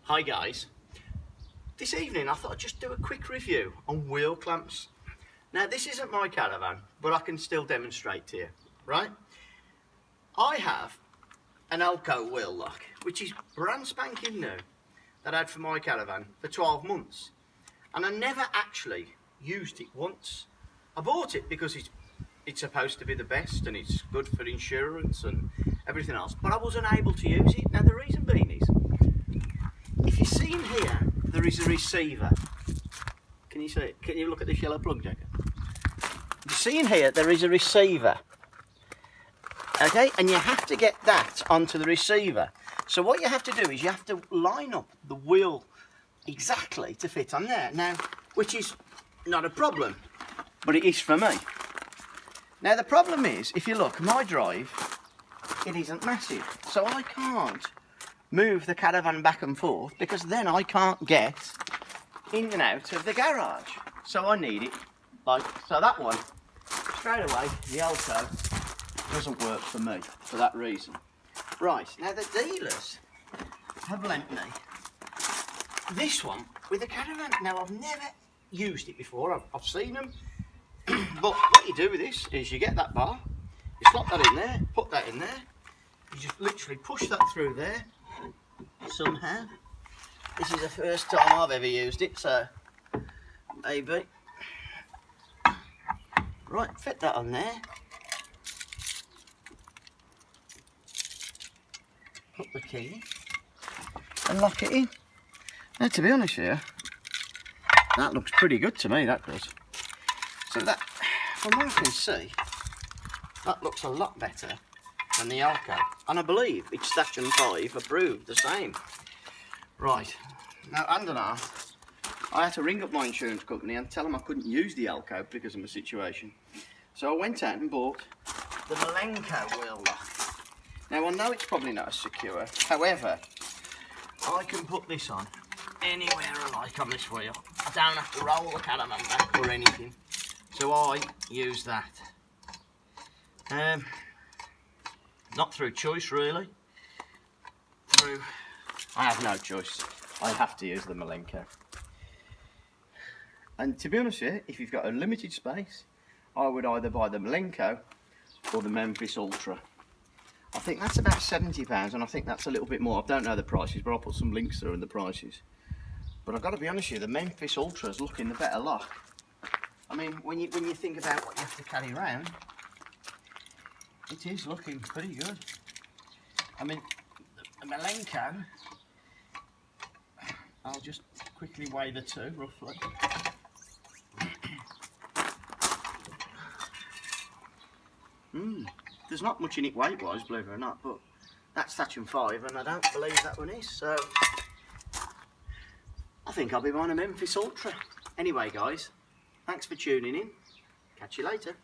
Hi guys, this evening I thought I'd just do a quick review on wheel clamps. Now this isn't my caravan, but I can still demonstrate to you, right? I have an Alko wheel lock, which is brand spanking new, that I had for my caravan for 12 months. And I never actually used it once. I bought it because it's supposed to be the best and it's good for insurance and everything else, but I wasn't able to use it. Now the reason being is, if you see in here, there is a receiver. Can you see it? Can you look at this yellow plug, Jacob? You see in here, there is a receiver. Okay, and you have to get that onto the receiver. So what you have to do is you have to line up the wheel exactly to fit on there. Now, which is not a problem, but it is for me. Now the problem is, if you look, my drive, it isn't massive. So I can't move the caravan back and forth because then I can't get in and out of the garage. So I need it like, so that one, straight away, the Alko doesn't work for me for that reason. Right, now the dealers have lent me this one with a caravan. Now I've never used it before, I've seen them, but what you do with this is you get that bar, you slot that in there, put that in there, you just literally push that through there somehow. This is the first time I've ever used it, so maybe. Right, fit that on there. Put the key in and lock it in. Now to be honest here, that looks pretty good to me, that does. So that, from what I can see, that looks a lot better than the Alko. And I believe it's Station 5 approved the same. Right, now hand on heart, I had to ring up my insurance company and tell them I couldn't use the Alko because of my situation. So I went out and bought the Alko wheel lock. Now I know it's probably not as secure, however, I can put this on anywhere I like on this wheel. I don't have to roll the caravan back or anything, so I use that. Not through choice really, I have no choice, I have to use the Alko. And to be honest with you, if you've got a limited space, I would either buy the Alko or the Memphis Ultra. I think that's about £70, and I think that's a little bit more. I don't know the prices, but I'll put some links there in the prices. But I've got to be honest with you, the Memphis Ultra is looking the better lock. I mean, when you think about what you have to carry around, it is looking pretty good. I mean, the Alko, I'll just quickly weigh the two, roughly. There's not much in it weight-wise, believe it or not, but that's Station 5, and I don't believe that one is, so I think I'll be buying a Memphis Ultra. Anyway, guys, thanks for tuning in. Catch you later.